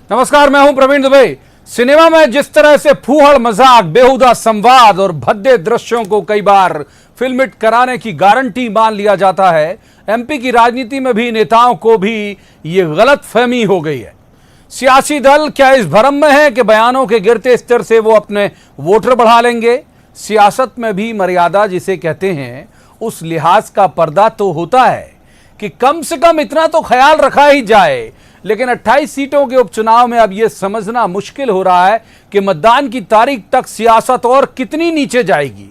नमस्कार, मैं हूं प्रवीण दुबे। सिनेमा में जिस तरह से फूहड़ मजाक, बेहुदा संवाद और भद्दे दृश्यों को कई बार फिल्म हिट कराने की गारंटी मान लिया जाता है, एमपी की राजनीति में भी नेताओं को भी ये गलतफहमी हो गई है। सियासी दल क्या इस भ्रम में है कि बयानों के गिरते स्तर से वो अपने वोटर बढ़ा लेंगे? सियासत में भी मर्यादा जिसे कहते हैं, उस लिहाज का पर्दा तो होता है कि कम से कम इतना तो ख्याल रखा ही जाए। लेकिन 28 सीटों के उपचुनाव में अब यह समझना मुश्किल हो रहा है कि मतदान की तारीख तक सियासत और कितनी नीचे जाएगी।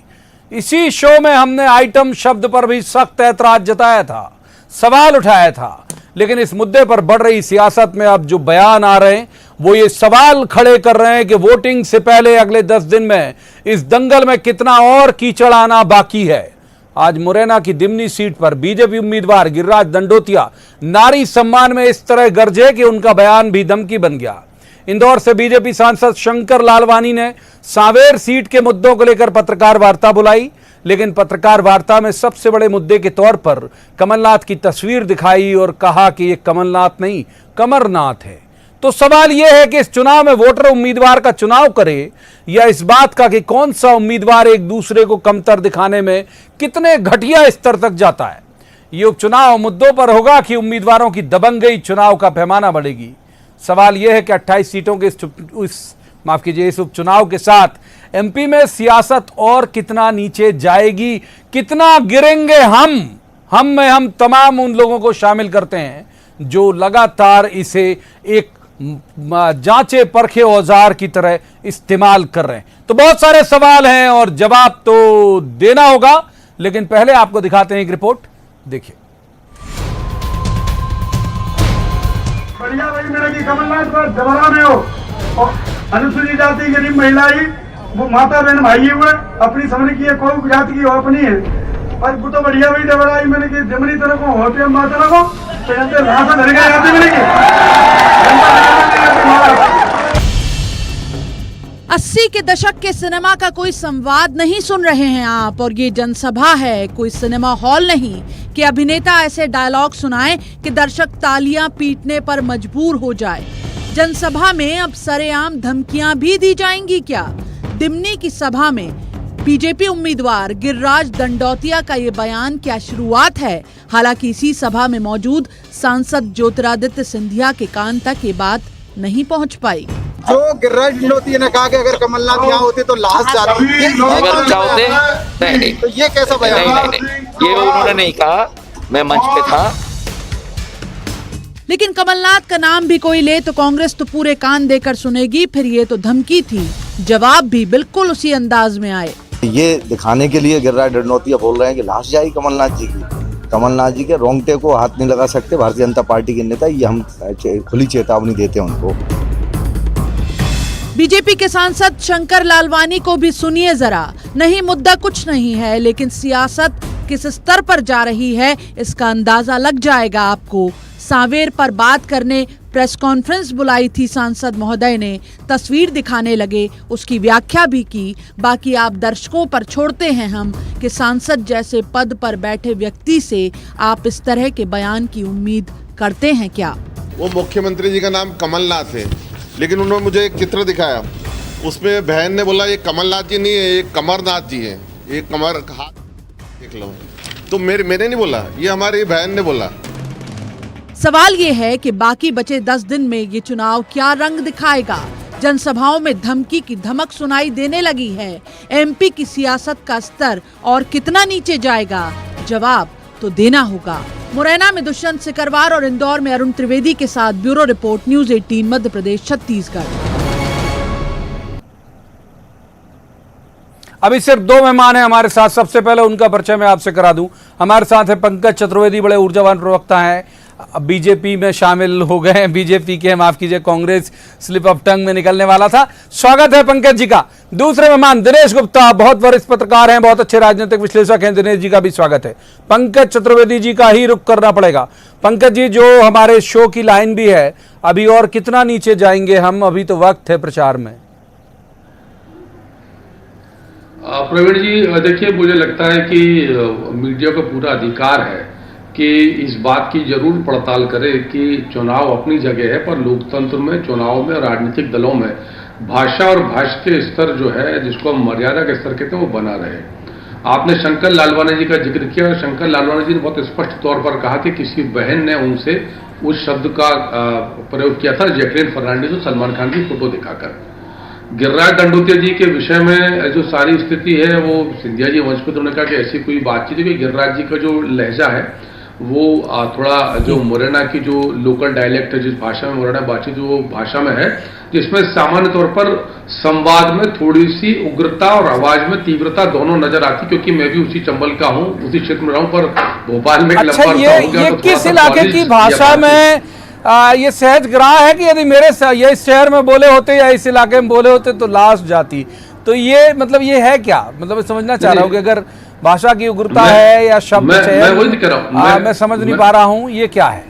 इसी शो में हमने आइटम शब्द पर भी सख्त ऐतराज जताया था, सवाल उठाया था। लेकिन इस मुद्दे पर बढ़ रही सियासत में अब जो बयान आ रहे हैं, वो ये सवाल खड़े कर रहे हैं कि वोटिंग से पहले अगले 10 दिन में इस दंगल में कितना और कीचड़ आना बाकी है। आज मुरैना की दिमनी सीट पर बीजेपी उम्मीदवार गिरिराज दंडोतिया नारी सम्मान में इस तरह गरजे कि उनका बयान भी धमकी बन गया। इंदौर से बीजेपी सांसद शंकर लालवानी ने सांवेर सीट के मुद्दों को लेकर पत्रकार वार्ता बुलाई, लेकिन पत्रकार वार्ता में सबसे बड़े मुद्दे के तौर पर कमलनाथ की तस्वीर दिखाई और कहा कि ये कमलनाथ नहीं, कमरनाथ है। तो सवाल यह है कि इस चुनाव में वोटर उम्मीदवार का चुनाव करे या इस बात का कि कौन सा उम्मीदवार एक दूसरे को कमतर दिखाने में कितने घटिया स्तर तक जाता है। ये उपचुनाव मुद्दों पर होगा कि उम्मीदवारों की दबंगई चुनाव का पैमाना बढ़ेगी। सवाल यह है कि 28 सीटों के इस उपचुनाव के साथ एमपी में सियासत और कितना नीचे जाएगी, कितना गिरेंगे हम तमाम उन लोगों को शामिल करते हैं जो लगातार इसे एक जांचे परखे औजार की तरह इस्तेमाल कर रहे हैं। तो बहुत सारे सवाल हैं और जवाब तो देना होगा, लेकिन पहले आपको दिखाते हैं एक रिपोर्ट, देखिए। बढ़िया भाई मेरा कि कमलनाथ को दबारा में हो और अनुसूचित जाति गरीब महिला ही वो माता बहन भाई हुए अपनी समझ की है, कोई जाति की हो अपनी है और वो तो बढ़िया भाई दबराई मैंने कि जमनी तरह को होते माता को राशन धर गए जाते मैंने अस्सी के दशक के सिनेमा का कोई संवाद नहीं सुन रहे हैं आप, और ये जनसभा है, कोई सिनेमा हॉल नहीं कि अभिनेता ऐसे डायलॉग सुनाएं कि दर्शक तालियां पीटने पर मजबूर हो जाए। जनसभा में अब सरेआम धमकियां भी दी जाएंगी क्या? दिमनी की सभा में बीजेपी उम्मीदवार गिरिराज दंडोतिया का ये बयान क्या शुरुआत है? हालांकि इसी सभा में मौजूद सांसद ज्योतिरादित्य सिंधिया के कान तक ये बात नहीं पहुंच पाई। जो गिरिराज दंडोतिया ने कहा कि अगर कमलनाथ यहाँ होते तो लाश जाती, अगर चाहते नहीं, तो ये कैसा बयान? नहीं, ये उन्होंने नहीं कहा, मैं मंच पे था। लेकिन कमलनाथ का नाम भी कोई ले तो कांग्रेस तो पूरे कान देकर सुनेगी। फिर ये तो धमकी थी, जवाब भी बिल्कुल उसी अंदाज में आए। ये दिखाने के लिए गिरिराज दंडोतिया बोल रहे हैं कि लाश जाएगी कमलनाथ जी की। कमलनाथ जी के रोंगटे को हाथ नहीं लगा सकते भारतीय जनता पार्टी के नेता, ये हम खुली चेतावनी देते हैं उनको। बीजेपी के सांसद शंकर लालवानी को भी सुनिए जरा। नहीं, मुद्दा कुछ नहीं है, लेकिन सियासत किस स्तर पर जा रही है इसका अंदाजा लग जाएगा आपको। सांवेर पर बात करने प्रेस कॉन्फ्रेंस बुलाई थी सांसद महोदय ने, तस्वीर दिखाने लगे, उसकी व्याख्या भी की। बाकी आप दर्शकों पर छोड़ते हैं हम कि सांसद जैसे पद पर बैठे व्यक्ति से आप इस तरह के बयान की उम्मीद करते हैं क्या? वो मुख्यमंत्री जी का नाम कमलनाथ है, लेकिन उन्होंने मुझे एक चित्र दिखाया, उसमें बहन ने बोला ये कमलनाथ जी नहीं है, ये कमरनाथ जी है, ये कमर हाथ देख लो। तो मैंने नहीं बोला, ये हमारी बहन ने बोला। सवाल ये है कि बाकी बचे 10 दिन में ये चुनाव क्या रंग दिखाएगा? जनसभाओं में धमकी की धमक सुनाई देने लगी है। एमपी की सियासत का स्तर और कितना नीचे जाएगा? जवाब तो देना होगा। मुरैना में दुष्यंत सिकरवार और इंदौर में अरुण त्रिवेदी के साथ bureau report, news 18 Madhya Pradesh Chhattisgarh. अभी सिर्फ 2 मेहमान हैं हमारे साथ। सबसे पहले उनका परिचय मैं आपसे करा दूं। हमारे साथ है पंकज चतुर्वेदी, बड़े ऊर्जावान प्रवक्ता हैं, बीजेपी में शामिल हो गए हैं। बीजेपी के, माफ कीजिए, कांग्रेस स्लिप ऑफ टंग में निकलने वाला था। स्वागत है पंकज जी का। दूसरे मेहमान दिनेश गुप्ता, बहुत वरिष्ठ पत्रकार हैं, बहुत अच्छे राजनीतिक विश्लेषक हैं। दिनेश जी का भी स्वागत है। पंकज चतुर्वेदी जी का ही रुख करना पड़ेगा। पंकज जी, जो हमारे शो की लाइन भी है, अभी और कितना नीचे जाएंगे हम? अभी तो वक्त है प्रचार में। प्रवीण जी, देखिए, मुझे लगता है कि मीडिया का पूरा अधिकार है कि इस बात की जरूर पड़ताल करे कि चुनाव अपनी जगह है, पर लोकतंत्र में, चुनाव में, राजनीतिक दलों में भाषा और भाषा के स्तर जो है, जिसको हम मर्यादा के स्तर कहते हैं, वो बना रहे। आपने शंकर लालवानी जी का जिक्र किया। शंकर लालवानी जी ने बहुत स्पष्ट तौर पर कहा कि किसी बहन ने उनसे उस शब्द का प्रयोग किया था, जैकलीन फर्नांडीज और सलमान खान की फोटो दिखाकर। गिरिराज दंडोतिया जी के विषय में जो सारी स्थिति है, वो सिंधिया जी मंच पर उन्होंने कहा कि ऐसी कोई बातचीत है कि गिरिराज जी का जो लहजा है वो थोड़ा जो मुरैना की जो लोकल डायलेक्ट है, जिस भाषा में मुरैना बातचीत वो भाषा में है, जिसमें सामान्य तौर पर संवाद में थोड़ी सी उग्रता और आवाज में तीव्रता दोनों नजर आती, क्योंकि मैं भी उसी चंबल का हूँ, उसी क्षेत्र में रहूं, पर भोपाल में अच्छा, ये किस इलाके की भाषा में ये सहज ग्राह है कि यदि मेरे ये शहर में बोले होते या इस इलाके में बोले होते तो लाश जाती, तो ये मतलब ये है क्या? मतलब समझना चाह रहा हूँ कि अगर भाषा की उग्रता है या शब्द मैं वही कह रहा हूँ, मैं समझ नहीं पा रहा हूँ ये क्या है।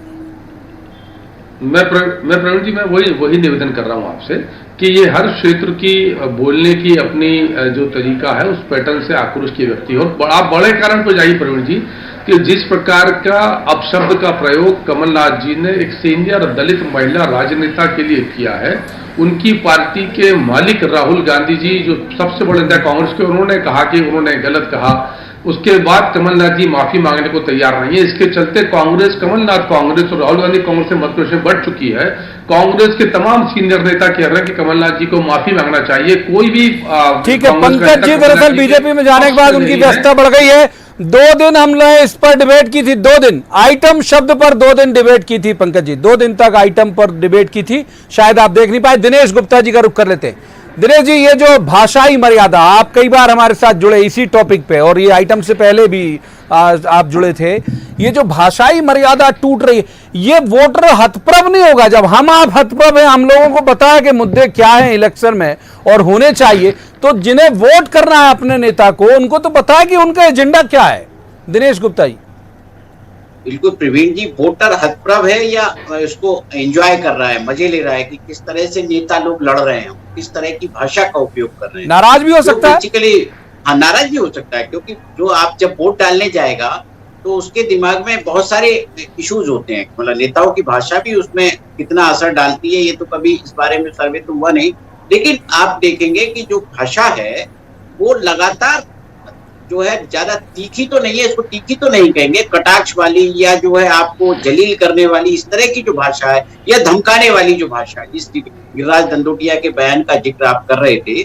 मैं प्रवीण जी, मैं वही निवेदन कर रहा हूँ आपसे कि ये हर क्षेत्र की बोलने की अपनी जो तरीका है, उस पैटर्न से आक्रोश की व्यक्ति हो। आप बड़े कारण पर जाइए प्रवीण जी कि जिस प्रकार का अपशब्द का प्रयोग कमलनाथ जी ने एक सीनियर दलित महिला राजनेता के लिए किया है, उनकी पार्टी के मालिक राहुल गांधी जी, जो सबसे बड़े नेता कांग्रेस के, उन्होंने कहा कि उन्होंने गलत कहा। उसके बाद कमलनाथ जी माफी मांगने को तैयार नहीं है। इसके चलते कांग्रेस, कमलनाथ कांग्रेस और राहुल गांधी कांग्रेस से मतभेद में बढ़ चुकी है। कांग्रेस के तमाम सीनियर नेता कह रहे हैं कि कमलनाथ जी को माफी मांगना चाहिए। कोई भी ठीक है पंकज जी, दरअसल बीजेपी में जाने के बाद उनकी व्यस्तता बढ़ गई है। 2 दिन हमने इस पर डिबेट की थी, 2 दिन आइटम शब्द पर 2 दिन डिबेट की थी पंकज जी, 2 दिन तक आइटम पर डिबेट की थी, शायद आप देख नहीं पाए। दिनेश गुप्ता जी का रुख कर लेते हैं। दिनेश जी, ये जो भाषाई मर्यादा, आप कई बार हमारे साथ जुड़े इसी टॉपिक पे और ये आइटम से पहले भी आप जुड़े थे, ये जो भाषाई मर्यादा टूट रही है, ये वोटर हतप्रभ नहीं होगा? जब हम आप हतप्रभ हैं, हम लोगों को पता है कि मुद्दे क्या हैं इलेक्शन में और होने चाहिए, तो जिन्हें वोट करना है अपने नेता को, उनको तो पता है कि उनका एजेंडा क्या है। दिनेश गुप्ता जी। बिल्कुल प्रवीण जी, वोटर हतप्रभ है या इसको एंजॉय कर रहा है, मजे ले रहा है कि किस तरह से नेता लोग लड़ रहे हैं, किस तरह की भाषा का उपयोग कर रहे हैं। नाराज भी हो सकता है, बेसिकली हाँ, नाराज भी हो सकता है, क्योंकि जो आप जब वोट डालने जाएगा तो उसके दिमाग में बहुत सारे इश्यूज होते हैं। मतलब नेताओं की भाषा भी उसमें कितना असर डालती है, ये तो कभी इस बारे में सर्वे तो हुआ नहीं, लेकिन आप देखेंगे कि जो भाषा है वो लगातार जो है ज्यादा तीखी तो नहीं है, इसको तीखी तो नहीं कहेंगे, कटाक्ष वाली या जो है आपको जलील करने वाली इस तरह की जो भाषा है, या धमकाने वाली जो भाषा है, जिस गिरिराज दंडोतिया के बयान का जिक्र आप कर रहे थे,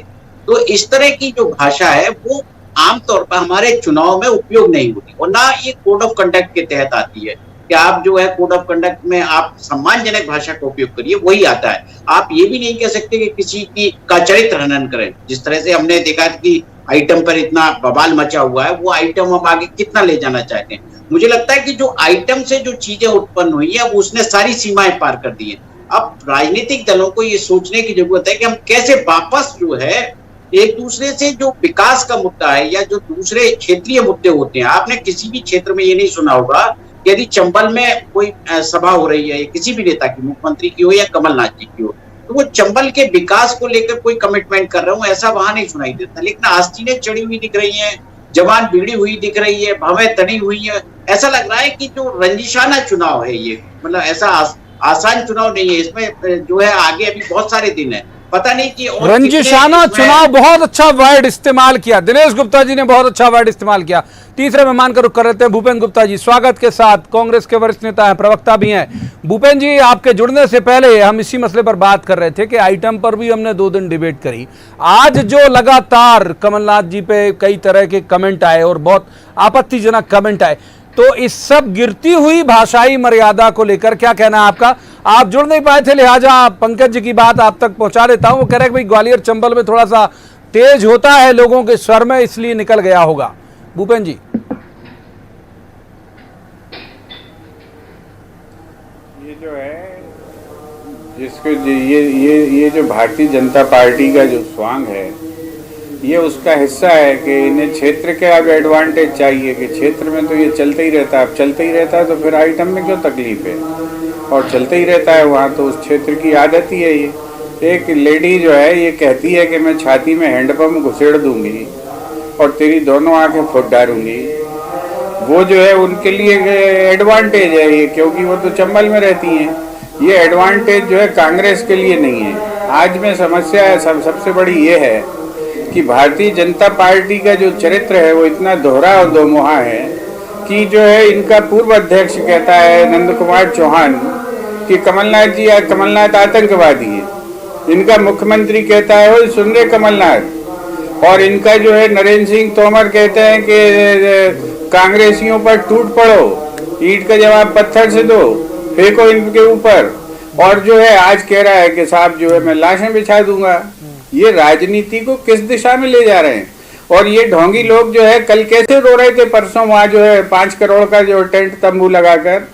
तो इस तरह की जो भाषा है वो आमतौर पर हमारे चुनाव में उपयोग नहीं होती और ना ये कोड ऑफ कंडक्ट के तहत आती है कि आप जो है कोड ऑफ कंडक्ट में आप सम्मानजनक भाषा का उपयोग करिए, वही आता है। आप ये भी नहीं कह सकते कि किसी की का चरित्र हनन करें। जिस तरह से हमने देखा कि आइटम पर इतना बवाल मचा हुआ है, वो आइटम हम आगे कितना ले जाना चाहते हैं। मुझे लगता है कि जो आइटम से जो चीजें उत्पन्न हुई है वो उसने सारी सीमाएं पार कर दी है। अब राजनीतिक दलों को ये सोचने की जरूरत है कि हम कैसे वापस जो है एक दूसरे से जो विकास का मुद्दा है या जो दूसरे क्षेत्रीय मुद्दे होते हैं, आपने किसी भी क्षेत्र में ये नहीं सुना होगा यदि चंबल में कोई सभा हो रही है किसी भी नेता की, मुख्यमंत्री की हो या कमलनाथ जी की हो, तो वो चंबल के विकास को लेकर कोई कमिटमेंट कर रहा हूं ऐसा वहां नहीं सुनाई देता। लेकिन आस्तीनें चढ़ी हुई दिख रही हैं, जवान भिड़ी हुई दिख रही है, भवें तड़ी हुई है। ऐसा लग रहा है कि जो रंजिशाना चुनाव है ये, मतलब ऐसा आसान चुनाव नहीं है, इसमें जो है आगे अभी बहुत सारे दिन है, पता नहीं कि रंजिशाना चुनाव, बहुत अच्छा वर्ड इस्तेमाल किया दिनेश गुप्ता जी ने, बहुत अच्छा वर्ड इस्तेमाल किया। तीसरे मेहमान का रुख कर लेते हैं भूपेंद्र गुप्ता जी, स्वागत के साथ, कांग्रेस के वरिष्ठ नेता हैं, प्रवक्ता भी हैं। भूपेंद्र जी, आपके जुड़ने से पहले हम इसी मसले पर बात कर रहे थे कि आइटम पर भी हमने 2 दिन डिबेट करी। आज जो लगातार कमलनाथ जी पे कई तरह के कमेंट आए और बहुत आपत्तिजनक कमेंट आए, तो इस सब गिरती हुई भाषाई मर्यादा को लेकर क्या कहना है आपका? आप जुड़ नहीं पाए थे, लिहाजा पंकज जी की बात आप तक पहुंचा देता हूं। वो कह रहे हैं भाई ग्वालियर चंबल में थोड़ा सा तेज होता है लोगों के स्वर में, इसलिए निकल गया होगा। भूपेंद्र जी। ये जो है जिसको ये जो भारतीय जनता पार्टी का जो स्वांग है, ये उसका हिस्सा है कि इन्हें क्षेत्र के अब एडवांटेज चाहिए कि क्षेत्र में तो ये चलते ही रहता है। अब चलते ही रहता है तो फिर आइटम में क्यों तकलीफ है, और चलते ही रहता है वहाँ, तो उस क्षेत्र की आदत ही है ये। एक लेडी जो है ये कहती है कि मैं छाती में हैंडपम्प घुसेड़ दूंगी और तेरी दोनों आंखें फुट डालूंगी, वो जो है उनके लिए एडवांटेज है ये, क्योंकि वो तो चंबल में रहती हैं। ये एडवांटेज जो है कांग्रेस के लिए नहीं है। आज में समस्या है सबसे बड़ी ये है कि भारतीय जनता पार्टी का जो चरित्र है वो इतना दोहरा और दोमुहा है कि जो है इनका पूर्व अध्यक्ष कहता है नंद कुमार चौहान कि कमलनाथ आतंकवादी है, इनका मुख्यमंत्री कहता है वो सुन रहे कमलनाथ, और इनका जो है नरेंद्र सिंह तोमर कहते हैं कि कांग्रेसियों पर टूट पड़ो, ईंट का जवाब पत्थर से दो, फेंको इनके ऊपर, और जो है आज कह रहा है कि साहब जो है मैं लाशें बिछा दूंगा। ये राजनीति को किस दिशा में ले जा रहे हैं? और ये ढोंगी लोग जो है कल कैसे रो रहे थे परसों वहां जो है 5 करोड़ का जो टेंट तंबू लगाकर।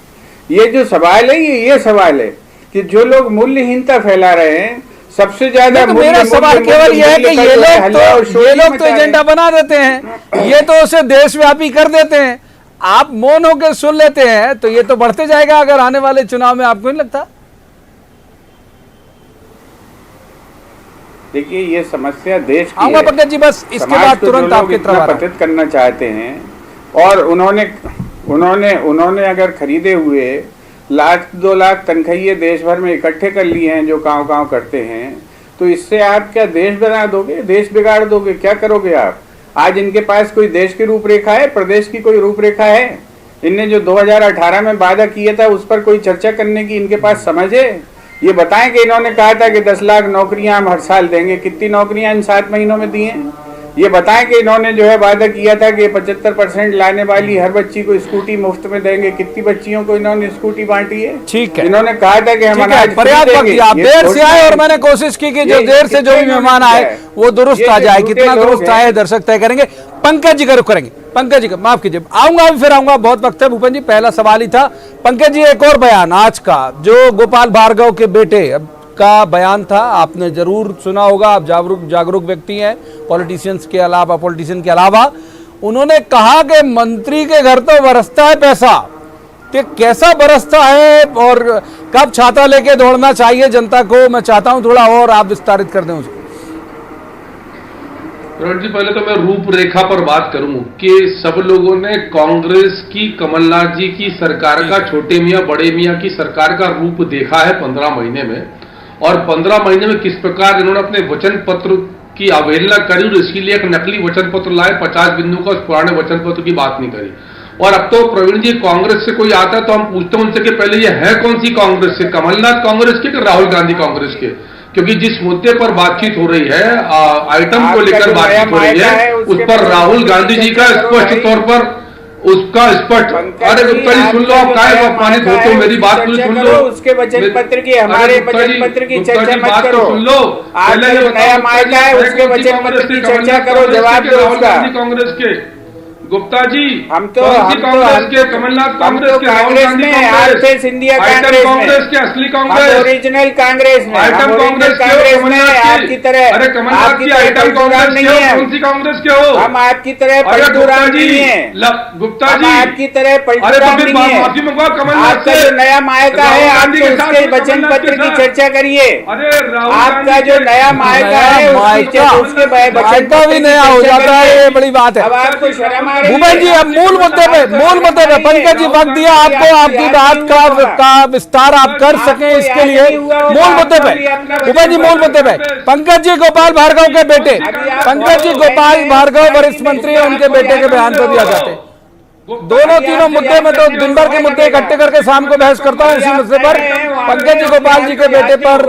ये जो सवाल है ये सवाल है कि जो लोग मूल्यहीनता फैला रहे हैं, सबसे ज्यादा मेरा सवाल केवल ये है कि ये लोग तो एजेंडा बना देते हैं, ये तो उसे देशव्यापी कर देते हैं, आप मौन होकर सुन लेते हैं, तो ये तो बढ़ते जाएगा अगर आने वाले चुनाव में, आपको नहीं लगता? देखिए ये समस्या देश की आऊंगा पंकज जी, बस इसके बाद तुरंत आपके तरफ पतित करना चाहते हैं। और उन्होंने अगर खरीदे हुए 1-2 लाख तनख्वाहिए देश भर में इकट्ठे कर लिए हैं जो कांव करते हैं, तो इससे आप क्या देश बना दोगे, देश बिगाड़ दोगे, क्या करोगे आप? आज इनके पास कोई देश की रूपरेखा है, प्रदेश की कोई रूपरेखा है? इनने जो 2018 में वादा किया था उस पर कोई चर्चा करने की इनके पास समझ है? ये बताएं कि इन्होंने कहा था कि 10 लाख नौकरियां हम हर साल देंगे, कितनी नौकरियां इन 7 महीनों में दी हैं? ये बताएं कि इन्होंने जो है वादा किया था कि 75% लाने वाली हर बच्ची को स्कूटी मुफ्त में देंगे, कितनी बच्चियों को इन्होंने स्कूटी बांटी है? ठीक है, इन्होंने कहा था कि हम पर्याप्त वक्त, आप देर से आए और मैंने कोशिश की कि जो देर से जो भी मेहमान आए वो दुरुस्त आ जाए। कितना दुरुस्त आए दर्शक तय करेंगे। पंकज जी का रुख करेंगे, पंकज जी का माफ कीजिए, आऊंगा फिर आऊंगा, बहुत वक्त है। भूपेन जी पहला सवाल ही था। पंकज जी एक और बयान आज का जो गोपाल भार्गव के बेटे का बयान था, आपने जरूर सुना होगा, आप जागरूक व्यक्ति हैं पॉलिटिशियन के अलावा। उन्होंने कहा कि मंत्री के घर तो बरसता है पैसा, कि कैसा बरसता है और कब छाता लेके दौड़ना चाहिए जनता को, मैं चाहता हूं थोड़ा और आप विस्तारित कर दें उसको। जी पहले तो मैं रूपरेखा पर बात करूं कि सब लोगों ने कांग्रेस की, कमलनाथ जी की सरकार का, छोटे मियां बड़े मियां की सरकार का रूप देखा है 15 महीने में, और 15 महीने में किस प्रकार इन्होंने अपने वचन पत्र की अवहेलना करी और इसीलिए एक नकली वचन पत्र लाए 50 बिंदु का, उस पुराने वचन पत्र की बात नहीं करी। और अब तो प्रवीण जी कांग्रेस से कोई आता है तो हम पूछते हैं उनसे कि पहले ये है कौन सी कांग्रेस से, कमलनाथ कांग्रेस के कि राहुल गांधी कांग्रेस के? क्योंकि जिस मुद्दे पर बातचीत हो रही है, आइटम को लेकर बातचीत हो रही है, उस पर राहुल गांधी जी का स्पष्ट तौर पर उसका स्पष्ट, अरे गुप्ता जी सुन लो, आप काय अपमानित होते हो, मेरी बात सुन लो, उसके वचन पत्र की, हमारे वचन पत्र की चर्चा मत करो, सुन लो, पहले जो नया मायका है उसके वचन पत्र की चर्चा करो, जवाब दो उसका। कांग्रेस के गुप्ता जी, हम तो कांग्रेस के, कमलनाथ कांग्रेस के, कांग्रेस में, आरएसएस इंडिया कांग्रेस के, असली कांग्रेस, ओरिजिनल कांग्रेस में, आइटम कांग्रेस में, आपकी तरह, अरे कमलनाथ की आइटम कांग्रेस नहीं है, कौन सी कांग्रेस के हो? हम आपकी तरह पलटूराम नहीं है, गुप्ता जी आपकी तरह पलटूराम नहीं है। माफी मंगवा कमलनाथ से, जो नया मायका है आप उसके वचन पत्र की चर्चा करिए। आपका जो नया मायका है उसके वचन पत्र भी नया हो जाता है, ये बड़ी बात है। अब आपको शर्म भूपेन जी अब मूल मुद्दे पे पंकज जी वक्त दिया आपको, आपकी बात का विस्तार आप कर सकें, इसके लिए मूल मुद्दे पे भूपेन जी, मूल मुद्दे पे पंकज जी गोपाल भार्गव के बेटे, पंकज जी गोपाल भार्गव वरिष्ठ मंत्री है, उनके बेटे के बयान पर दिया जाते हैं। दोनों तीनों मुद्दे में तो दिन भर के मुद्दे इकट्ठे करके शाम को बहस करता हूँ उसी मुद्दे पर। पंकज जी गोपाल जी के बेटे पर,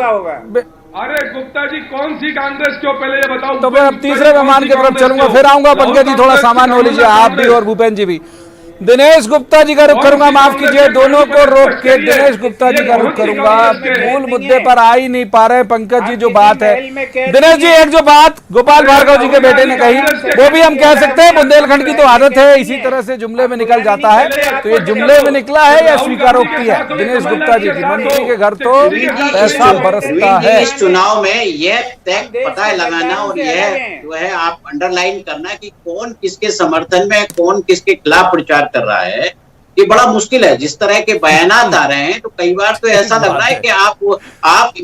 अरे गुप्ता जी कौन सी कांग्रेस क्यों, पहले ये बताओ। तो मैं अब तीसरे मेहमान की तरफ चलूंगा, फिर आऊंगा। पंकज जी थोड़ा सामान हो लीजिए, आप भी और भूपेन जी भी। दिनेश गुप्ता जी का रुख करूंगा, माफ कीजिए, दोनों को रोक के दिनेश गुप्ता जी का रुख करूंगा। मूल मुद्दे पर आ ही नहीं पा रहे पंकज जी, जो बात है दिनेश जी, एक जो बात गोपाल भार्गव जी के बेटे ने कही वो भी हम कह सकते हैं, बुंदेलखंड की तो आदत है इसी तरह से जुमले में निकल जाता है, तो ये जुमले में निकला है या स्वीकारोक्ति है दिनेश गुप्ता जी की? मंत्री के घर तो पैसा बरसता है। इस चुनाव में यह तय पता लगाना और यह जो है आप अंडरलाइन करना कि कौन किसके समर्थन में, कौन किसके खिलाफ प्रचार कर रहा है, ये बड़ा मुश्किल है। जिस तरह के बयानात आ रहे हैं तो कई बार तो ऐसा लग रहा है कि आप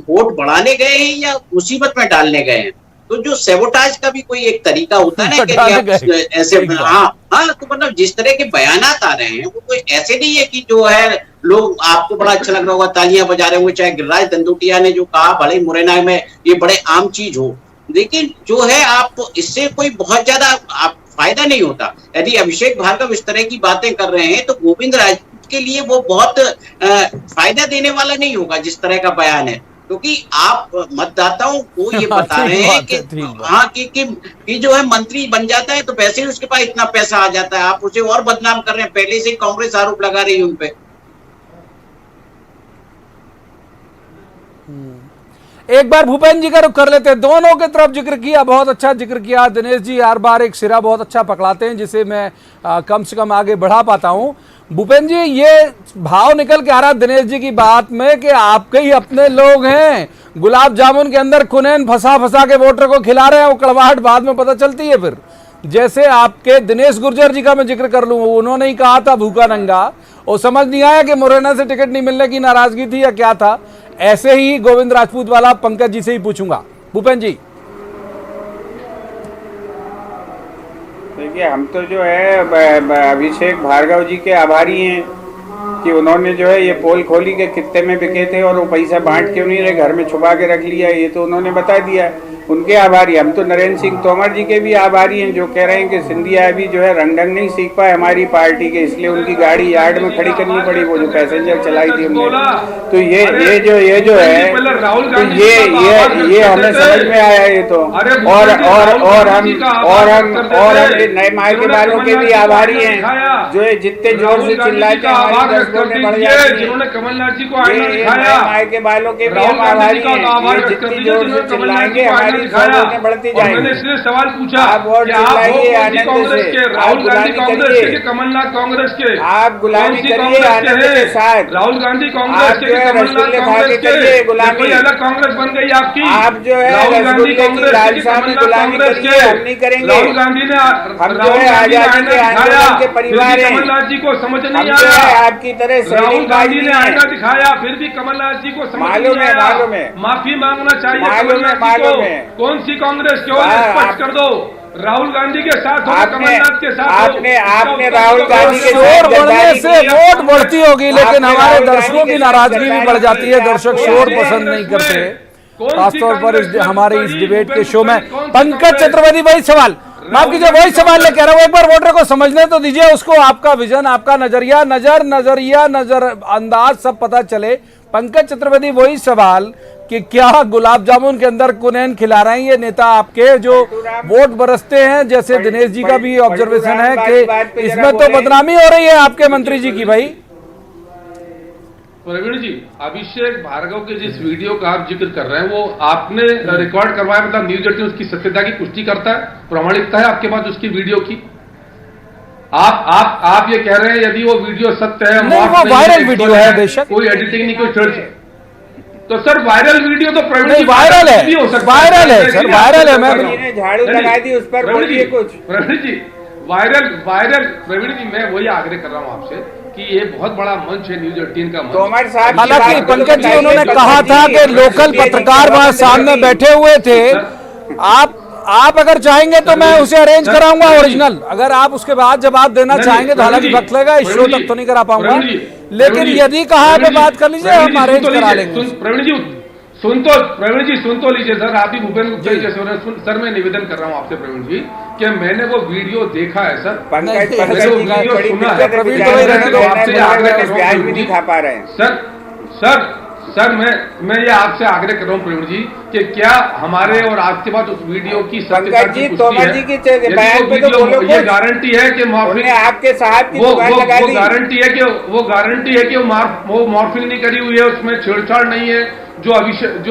वोट बढ़ाने गए हैं या मुसीबत में डालने गए हैं। तो जो सेबोटाज का भी कोई एक तरीका होता है ना कि आप ऐसे, हाँ, तो मतलब जिस तरह के बयानात आ रहे हैं वो कोई ऐसे नहीं है कि जो है लोग, आपको बड़ा अच्छा लग रहा होगा, तालियां बजा रहे होंगे, चाहे गिरिराज दंडोतिया ने जो कहा भले मुरैना में ये बड़े आम चीज हो, लेकिन जो है आप इससे कोई बहुत ज्यादा आप फायदा नहीं होता। यदि अभिषेक भार्गव इस तरह की बातें कर रहे हैं तो गोविंद राजपूत के लिए वो बहुत फायदा देने वाला नहीं होगा जिस तरह का बयान है, क्योंकि आप मतदाताओं को ये बता रहे हैं कि हाँ कि जो है मंत्री बन जाता है तो वैसे ही उसके पास इतना पैसा आ जाता है, आप उसे और बदनाम कर रहे हैं। पहले से ही कांग्रेस आरोप लगा रही है उन पे। एक बार भूपेंद्र जी का रुख कर लेते हैं, दोनों की तरफ जिक्र किया, बहुत अच्छा जिक्र किया। दिनेश जी हर बार एक सिरा बहुत अच्छा पकड़ाते हैं जिसे मैं कम से कम आगे बढ़ा पाता हूं। भूपेंद्र जी, ये भाव निकल के आ रहा दिनेश जी की बात में कि आपके ही अपने लोग हैं, गुलाब जामुन के अंदर कुनैन फंसा के वोटर को खिला रहे हैं, वो कड़वाहट बाद में पता चलती है। फिर जैसे आपके दिनेश गुर्जर जी का मैं जिक्र कर लूं, उन्होंने ही कहा था भूखा नंगा, और समझ नहीं आया कि मुरैना से टिकट नहीं मिलने की नाराजगी थी या क्या था। ऐसे ही गोविंद राजपूत वाला पंकज जी से ही पूछूंगा। भूपेंद्र जी, देखिए, हम तो जो है अभिषेक भार्गव जी के आभारी हैं कि उन्होंने जो है ये पोल खोली के कित्ते में बिके थे और वो पैसा बांट क्यों नहीं रहे, घर में छुपा के रख लिया, ये तो उन्होंने बता दिया, उनके आभारी। हम तो नरेंद्र सिंह तोमर जी के भी आभारी हैं जो कह रहे हैं कि सिंधिया अभी जो है रंग ढंग नहीं सीख पाए हमारी पार्टी के, इसलिए उनकी गाड़ी यार्ड में खड़ी करनी पड़ी, वो जो पैसेंजर चलाई थी हमने। तो ये जो है तो ये हमें समझ में आया ये तो। और हम नए माई के बालों के भी आभारी हैं जो जितने जोर से चिल्लाते हैं हमारी 10 वोटें बढ़ जाती हैं। जिन्होंने कमलनाथ जी को आईना दिखाया, नए माई के बालों के भी हम आभारी हैं, जितनी जोर से चिल्लाएंगे हमारी बढ़ती जाएगी। मैंने इसलिए सवाल पूछा आप वोट चिल्लाइए आनंद से, राहुल गांधी कांग्रेस के, कमलनाथ कांग्रेस के, आप गुलामी करिए आनंद के साथ। राहुल गांधी कांग्रेस के, कमलनाथ कांग्रेस के, गुलामी कोई अलग कांग्रेस बन गई आपकी। आप जो है राहुल गांधी कांग्रेस के, कमलनाथ कांग्रेस के, हम नहीं करेंगे। राहुल गांधी ने आजादी के आंदोलन के परिवार हैं, कमलनाथ जी को समझ नहीं आया, आपकी तरह राहुल गांधी ने आईना दिखाया, फिर भी कमलनाथ जी को समझ नहीं आया, माफी मांगना चाहिए। कौन सी कांग्रेस क्यों, स्पष्ट कर दो। राहुल गांधी के साथ हो, कमलनाथ के साथ आपने राहुल गांधी के शोर बढ़ने से वोट बढ़ती होगी, लेकिन हमारे दर्शकों की नाराजगी भी बढ़ जाती है। दर्शक शोर पसंद नहीं करते, खासतौर पर हमारे इस डिबेट के शो में। पंकज चतुर्वेदी, वही सवाल, माफ कीजिए, वही सवाल लेकर रहा हूं, एक बार वोटर को समझने तो दीजिए, उसको आपका विजन, आपका नजरिया, नजर अंदाज सब पता चले। पंकज चतुर्वेदी, वही सवाल कि क्या गुलाब जामुन के अंदर कुनैन खिला रहे हैं ये नेता आपके जो वोट बरसते हैं, जैसे दिनेश जी का भी ऑब्जर्वेशन है कि इसमें तो बदनामी हो रही है आपके मंत्री जी की। भाई प्रवीण जी, अभिषेक भार्गव के जिस वीडियो का आप जिक्र कर रहे हैं वो आपने रिकॉर्ड करवाया, मतलब न्यूज 18 उसकी सत्यता की पुष्टि करता है, प्रामाणिकता है आपके पास उसकी वीडियो की? आप ये कह रहे हैं यदि वो वीडियो सत्य है, नहीं, वो वायरल वीडियो है, बेशक कोई एडिटिंग नहीं, कोई चर्च, तो सर वायरल वीडियो तो प्रवीण जी वायरल है, वायरल है सर, वायरल है। मैं झाड़ू लगा दी उस पर, बोलिए कुछ। प्रवीण जी, वायरल प्रवीण जी, मैं वही आग्रह कर रहा हूं आपसे कि ये बहुत बड़ा मंच है न्यूज 18 का मंच। हालांकि पंकज जी उन्होंने कहा था कि लोकल पत्रकार वहां सामने बैठे हुए थे, आप अगर चाहेंगे तो मैं उसे अरेंज कराऊंगा ओरिजिनल, अगर आप उसके बाद जवाब देना चाहेंगे तो, हालांकि वक्त लगेगा, इस शो तक तो नहीं करा पाऊंगा, लेकिन यदि कहा पे बात कर लीजिए, हम अरेंज करा लेंगे। प्रवीण जी सुन तो लीजिए सर, आप भी भूपेंद्र गुप्ता जी सर, मैं निवेदन कर रहा हूं आपसे प्रवीण जी कि मैंने वो वीडियो देखा है सर, मैंने वो वीडियो सुना है, आपसे आग्रह कर रहा हूं दिखा पा रहे हैं सर, मैं ये आपसे आग्रह कर रहा हूँ प्रवीण जी कि क्या हमारे और आपके पास उस वीडियो की सत्यता की पुष्टि है? ये गारंटी है कि आपके साहब की वो गारंटी है कि वो मॉर्फिंग नहीं करी हुई है, उसमें छेड़छाड़ नहीं है, जो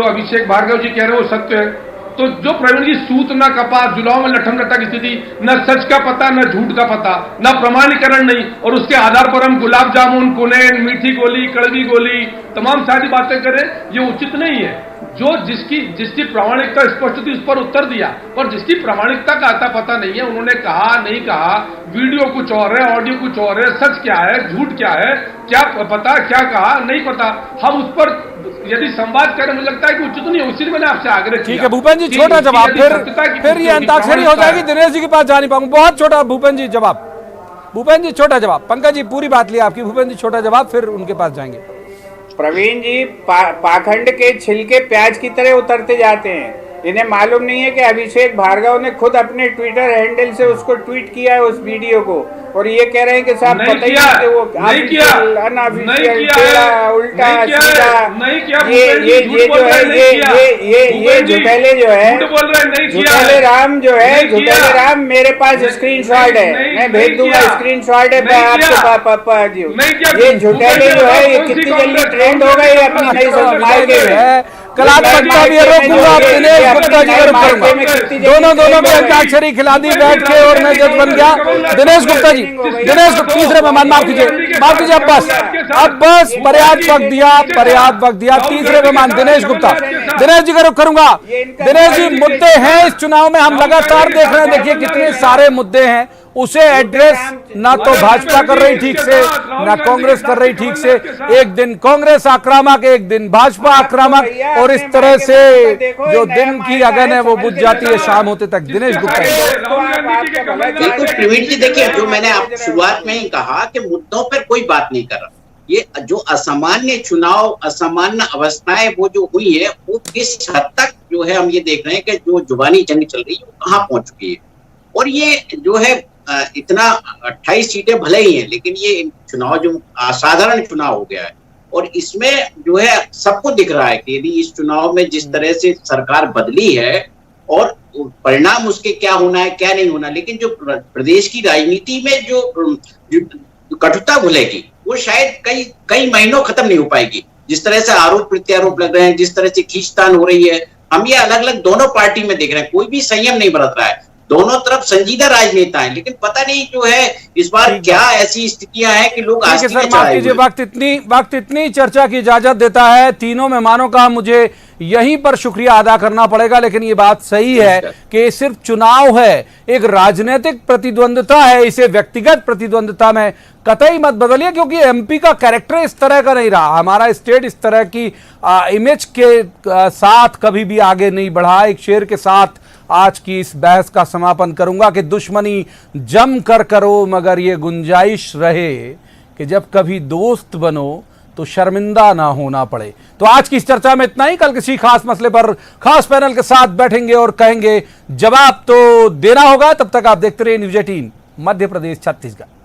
अभिषेक भार्गव जी कह रहे हैं वो सत्य है। तो जो प्रवीण जी सूत न कपा, जुलाओं में लठम लटा की स्थिति, न सच का पता न झूठ का पता, न प्रमाणीकरण नहीं, और उसके आधार पर हम गुलाब जामुन, कुनैन, मीठी गोली, कड़वी गोली, तमाम सारी बातें करें, ये उचित नहीं है। जो जिसकी प्रामाणिकता स्पष्ट थी उस पर उत्तर दिया, पर जिसकी प्रामाणिकता का आता पता नहीं है, उन्होंने कहा नहीं कहा, वीडियो कुछ और है, ऑडियो कुछ और है, सच क्या है, झूठ क्या है, क्या पता, क्या कहा नहीं पता, हम उस पर यदि संवाद करें, मुझे लगता है कि उचित नहीं है, इसलिए मैंने आपसे आग्रह किया। ठीक है भूपेन जी, छोटा जवाब, फिर ये अंताक्षरी हो जाएगी, दिनेश जी के पास जा नहीं पाऊंगा। बहुत छोटा भूपेन जी जवाब, भूपेन जी छोटा जवाब। पंकज जी पूरी बात लिया आपकी, भूपेन जी छोटा जवाब, फिर उनके पास जाएंगे। प्रवीण जी, पाखंड के छिलके प्याज की तरह उतरते जाते हैं। इन्हें मालूम नहीं है कि अभिषेक भार्गव ने खुद अपने ट्विटर हैंडल से उसको ट्वीट किया है उस वीडियो को, और ये कह रहे हैं कि साहब पता ही नहीं वो अनऑफिशियल उल्टा सीधा। ये जो है ये झुटेले जो है, झुटेले राम जो है, झुटेले राम, मेरे पास स्क्रीनशॉट है, मैं भेज दूंगा, स्क्रीनशॉट है आपको। ये झुटेले जो है ये कितनी जल्दी ट्रेंड हो गई अपनी नई समाज में। कलात्मकता भी रोकूंगा, आप दिनेश गुप्ता जी को करूंगा। दोनों में अंताक्षरी खिला दी बैठ के और मैं जज बन गया। दिनेश गुप्ता जी, तीसरे मेहमान, माफ कीजिए अब बस पर्याप्त वक्त दिया। तीसरे मेहमान दिनेश गुप्ता, दिनेश जी का रुख करूंगा। दिनेश जी, मुद्दे हैं इस चुनाव में, हम लगातार देख रहे हैं, देखिए कितने सारे मुद्दे हैं, उसे एड्रेस ना तो भाजपा कर रही ठीक से, ना कांग्रेस कर रही ठीक से। एक दिन कांग्रेस आक्रामक, एक दिन भाजपा आक्रामक, और इस तरह से जो दिन की अगन है वो बुझ जाती है शाम होते तक। दिनेश गुप्ता। बिल्कुल प्रवीण जी, देखिए जो मैंने आप शुरुआत में ही कहा कि मुद्दों पर कोई बात नहीं कर रहा। ये जो असामान्य चुनाव, असामान्य अवस्थाएं वो जो हुई है, वो किस हद तक जो है हम ये देख रहे हैं कि जो जुबानी जंग चल रही है वो कहाँ पहुंच चुकी है। और ये जो है इतना 28 सीटें भले ही हैं, लेकिन ये चुनाव जो असाधारण चुनाव हो गया है, और इसमें जो है सबको दिख रहा है कि यदि इस चुनाव में जिस तरह से सरकार बदली है और परिणाम उसके क्या होना है क्या नहीं होना, लेकिन जो प्रदेश की राजनीति में जो कटुता घुलेगी वो शायद कई महीनों खत्म नहीं हो पाएगी। जिस तरह से आरोप प्रत्यारोप लग रहे हैं, जिस तरह से खींचतान हो रही है, हम ये अलग अलग दोनों पार्टी में देख रहे हैं, कोई भी संयम नहीं बरत रहा है। दोनों तरफ संजीदा राजनेता हैं, लेकिन पता नहीं जो है इस बार क्या ऐसी स्थितियां हैं कि लोग सर माफ कीजिए, वक्त इतनी चर्चा की इजाजत देता है। तीनों मेहमानों का मुझे यहीं पर शुक्रिया अदा करना पड़ेगा, लेकिन ये बात सही है कि सिर्फ चुनाव है, एक राजनीतिक प्रतिद्वंदता है, इसे व्यक्तिगत प्रतिद्वंदता में कतई मत बदलिए, क्योंकि एमपी का कैरेक्टर इस तरह का नहीं रहा। हमारा स्टेट इस तरह की इमेज के साथ कभी भी आगे नहीं बढ़ा। एक शेर के साथ आज की इस बहस का समापन करूंगा कि दुश्मनी जम कर करो, मगर ये गुंजाइश रहे कि जब कभी दोस्त बनो तो शर्मिंदा ना होना पड़े। तो आज की इस चर्चा में इतना ही। कल किसी खास मसले पर खास पैनल के साथ बैठेंगे और कहेंगे जवाब तो देना होगा। तब तक आप देखते रहिए न्यूज़ 18 मध्य प्रदेश छत्तीसगढ़।